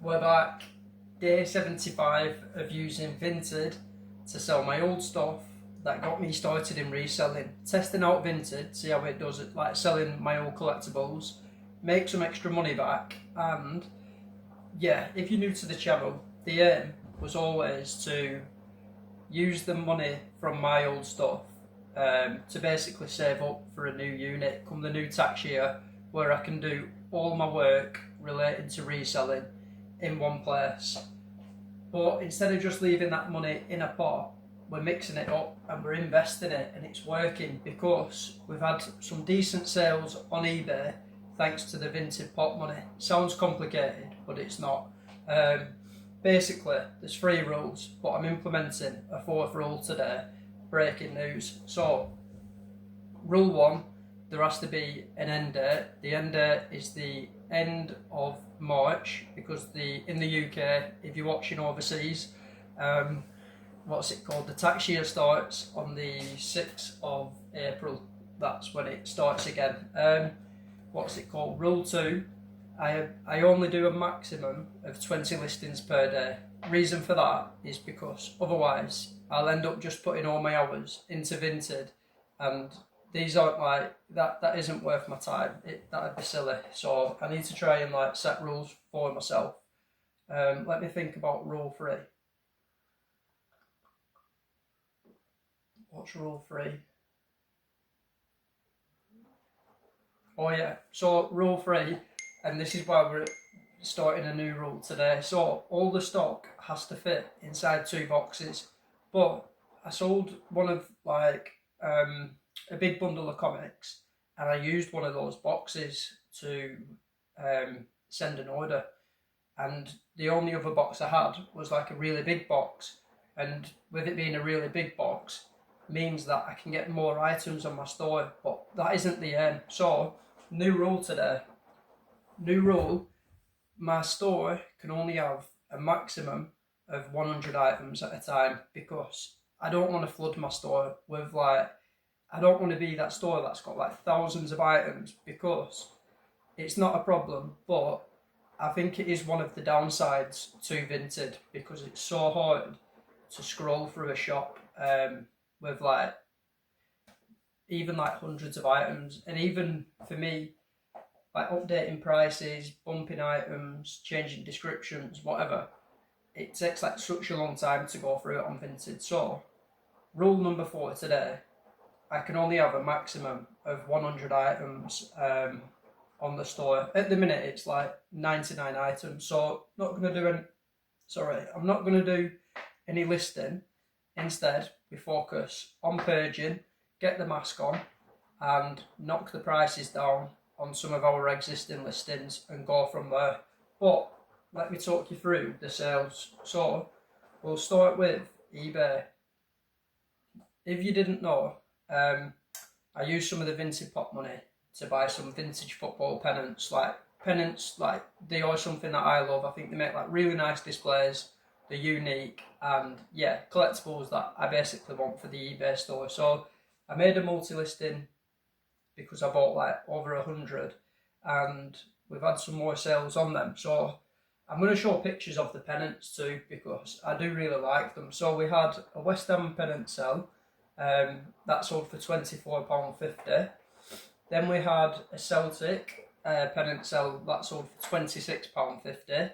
We're back, day 75 of using Vinted to sell my old stuff that got me started in reselling. Testing out Vinted, see how it does it, like selling my old collectibles, make some extra money back, and yeah, if you're new to the channel, the aim was always to use the money from my old stuff to basically save up for a new unit come the new tax year, where I can do all my work related to reselling in one place. But instead of just leaving that money in a pot, we're mixing it up and we're investing it, and it's working because we've had some decent sales on eBay thanks to the Vinted pot money. Sounds complicated, but it's not. Basically, there's 3 rules, but I'm implementing a 4th rule today. Breaking news. So, rule 1, there has to be an end date. The end date is the end of March, because in the UK, if you're watching overseas, what's it called? The tax year starts on the 6th of April. That's when it starts again. What's it called? Rule 2, I only do a maximum of 20 listings per day. Reason for that is because otherwise I'll end up just putting all my hours into Vinted, and these aren't like that isn't worth my time. That'd be silly. So I need to try and like set rules for myself. Let me think about rule 3. What's rule 3? Oh yeah, so rule 3, and this is why we're starting a new rule today. So all the stock has to fit inside 2 boxes, but I sold one of like a big bundle of comics, and I used one of those boxes to send an order, and the only other box I had was like a really big box, and with it being a really big box means that I can get more items on my store, but that isn't the aim. So new rule today. New rule, my store can only have a maximum of 100 items at a time, because I don't want to flood my store with I don't want to be that store that's got like thousands of items, because it's not a problem, but I think it is one of the downsides to Vinted, because it's so hard to scroll through a shop with like even like hundreds of items, and even for me, like updating prices, bumping items, changing descriptions, whatever, it takes like such a long time to go through it on Vinted. So rule number 4 today, I can only have a maximum of 100 items on the store. At the minute it's like 99 items, so I'm not going to do any listing. Instead, we focus on purging, get the mask on, and knock the prices down on some of our existing listings and go from there. But let me talk you through the sales. So we'll start with eBay. If you didn't know, I used some of the Vinted pot money to buy some vintage football pennants. Like they are something that I love. I think they make like really nice displays. They're unique, and yeah, collectibles that I basically want for the eBay store. So I made a multi-listing because I bought like over 100, and we've had some more sales on them. So I'm going to show pictures of the pennants too, because I do really like them. So we had a West Ham pennant sell that sold for £24.50. Then we had a Celtic pennant sell that sold for £26.50.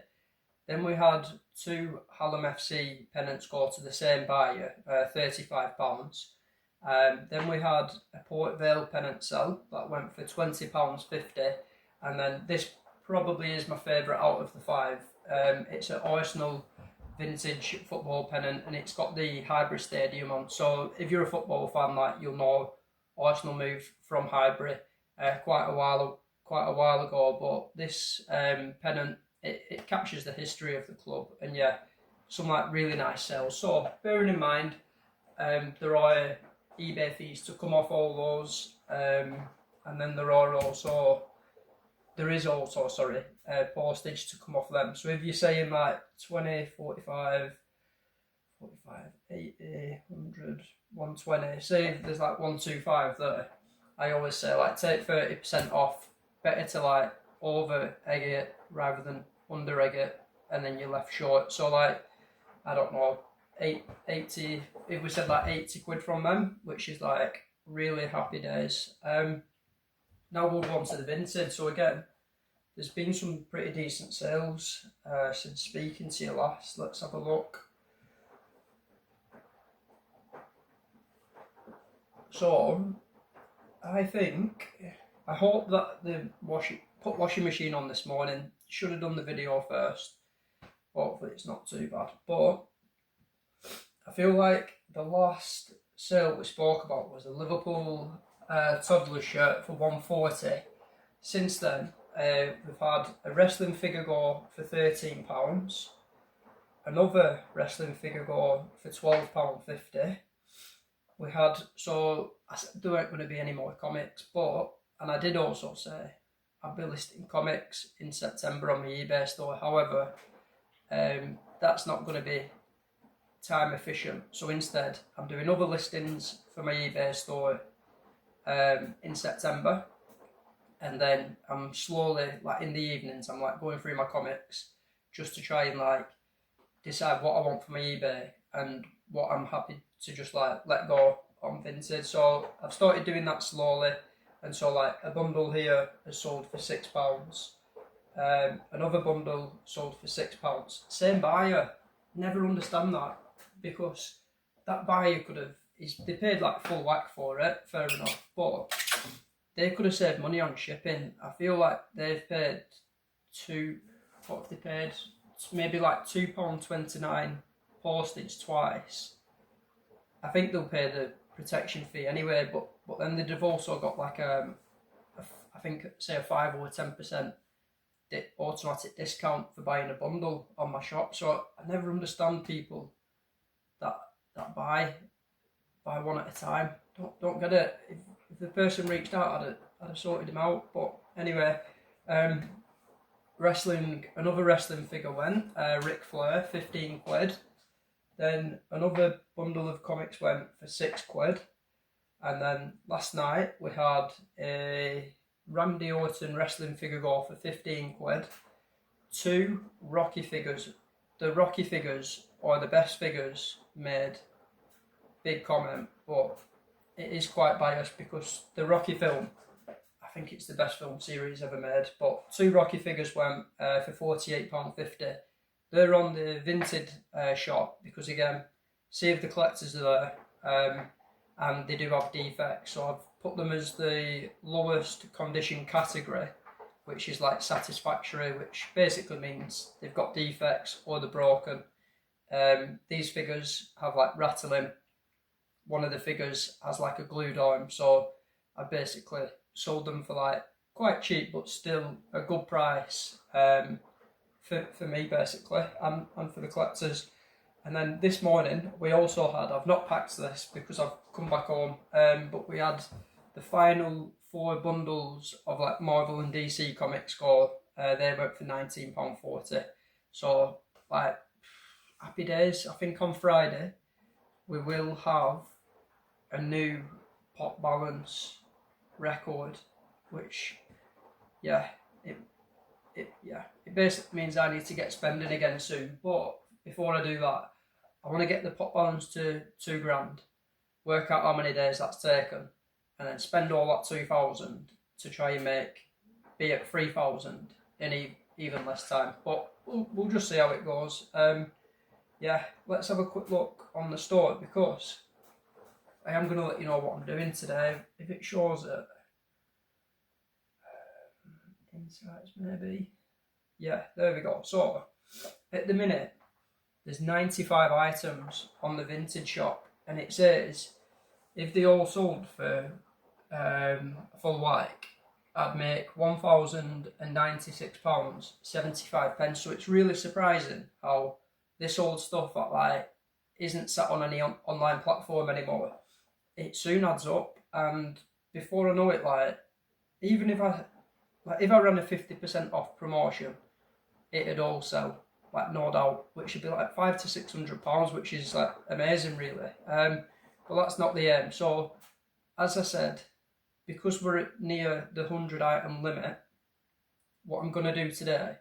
Then we had 2 Hallam FC pennants go to the same buyer, £35. Then we had a Port Vale pennant sell that went for £20.50. And then this probably is my favourite out of the 5. It's an Arsenal vintage football pennant, and it's got the Highbury Stadium on. So if you're a football fan, like, you'll know Arsenal moved from Highbury quite a while ago. But this pennant, it captures the history of the club, and yeah, some like really nice sales. So bearing in mind, there are eBay fees to come off all those, and then there is also postage to come off them. So if you're saying like 20, 45, 80, 100, 120, say there's like 125 there, I always say like take 30% off. Better to like over egg it rather than under egg it. and then you're left short. So like, I don't know, 80, if we said like 80 quid from them, which is like really happy days. Now we'll go on to the Vinted. So again, there's been some pretty decent sales since speaking to you last. Let's have a look. So I hope that the washing machine on this morning. Should have done the video first. Hopefully it's not too bad. But I feel like the last sale we spoke about was a Liverpool toddler shirt for £140. Since then, we've had a wrestling figure go for £13, another wrestling figure go for £12.50. We had, so there weren't going to be any more comics, but, and I did also say I'll be listing comics in September on my eBay store. However, that's not going to be time efficient. So instead, I'm doing other listings for my eBay store in September. And then I'm slowly, like in the evenings, I'm like going through my comics just to try and like decide what I want for my eBay and what I'm happy to just like let go on Vinted. So I've started doing that slowly, and so like a bundle here has sold for £6. Another bundle sold for £6. Same buyer. Never understand that, because that buyer could have, they paid like full whack for it, fair enough, but they could have saved money on shipping. I feel like they've paid what have they paid? Maybe like £2.29 postage twice. I think they'll pay the protection fee anyway, but then they've also got like I think say a 5 or 10% automatic discount for buying a bundle on my shop. So I never understand people that buy one at a time. Don't get it. If the person reached out, I'd have sorted him out. But anyway, another wrestling figure went, Ric Flair, 15 quid. Then another bundle of comics went for 6 quid. And then last night we had a Randy Orton wrestling figure go for 15 quid. 2 Rocky figures. The Rocky figures are the best figures made. Big comment, but it is quite biased because the Rocky film, I think it's the best film series ever made. But 2 Rocky figures went for £48.50. They're on the Vinted shop because, again, see if the collectors are there, and they do have defects. So I've put them as the lowest condition category, which is like satisfactory, which basically means they've got defects or they're broken. These figures have like rattling. One of the figures has like a glued arm, so I basically sold them for like quite cheap, but still a good price for me basically, and for the collectors. And then this morning we also had, I've not packed this because I've come back home, but we had the final 4 bundles of like Marvel and DC comics go. They went for £19.40. So like happy days. I think on Friday we will have a new pop balance record, which it basically means I need to get spending again soon. But before I do that, I want to get the pop balance to £2,000, work out how many days that's taken, and then spend all that 2,000 to try and be at 3,000 in even less time. But we'll just see how it goes. Let's have a quick look on the store, because I am going to let you know what I'm doing today. If it shows it, insights maybe. Yeah, there we go. So at the minute, there's 95 items on the Vinted shop, and it says if they all sold for full whack, I'd make £1,096.75. So it's really surprising how this old stuff that like isn't sat on any online platform anymore, it soon adds up, and before I know it, like even if I ran a 50% off promotion, it'd all sell, like no doubt, which would be like £500 to £600, which is like amazing really. But that's not the aim. So as I said, because we're near the 100 item limit, what I'm going to do today,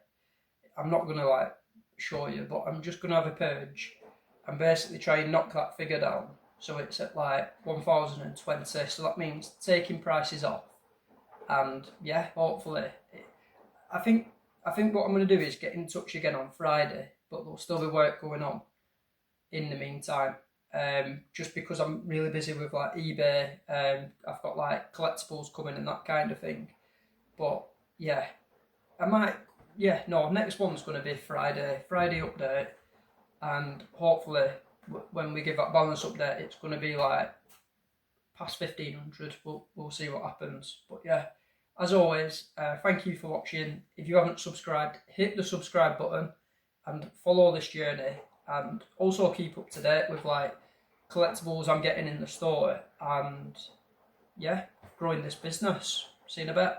I'm not going to like show you, but I'm just going to have a purge and basically try and knock that figure down. So it's at like 1,020, so that means taking prices off. And yeah, hopefully, I think what I'm going to do is get in touch again on Friday, but there'll still be work going on in the meantime. Just because I'm really busy with like eBay, I've got like collectibles coming and that kind of thing. But yeah, next one's going to be Friday update, and hopefully when we give that balance update, it's going to be like past 1,500. We'll see what happens. But yeah, as always, thank you for watching. If you haven't subscribed, hit the subscribe button and follow this journey, and also keep up to date with like collectibles I'm getting in the store, and yeah, growing this business. See you in a bit.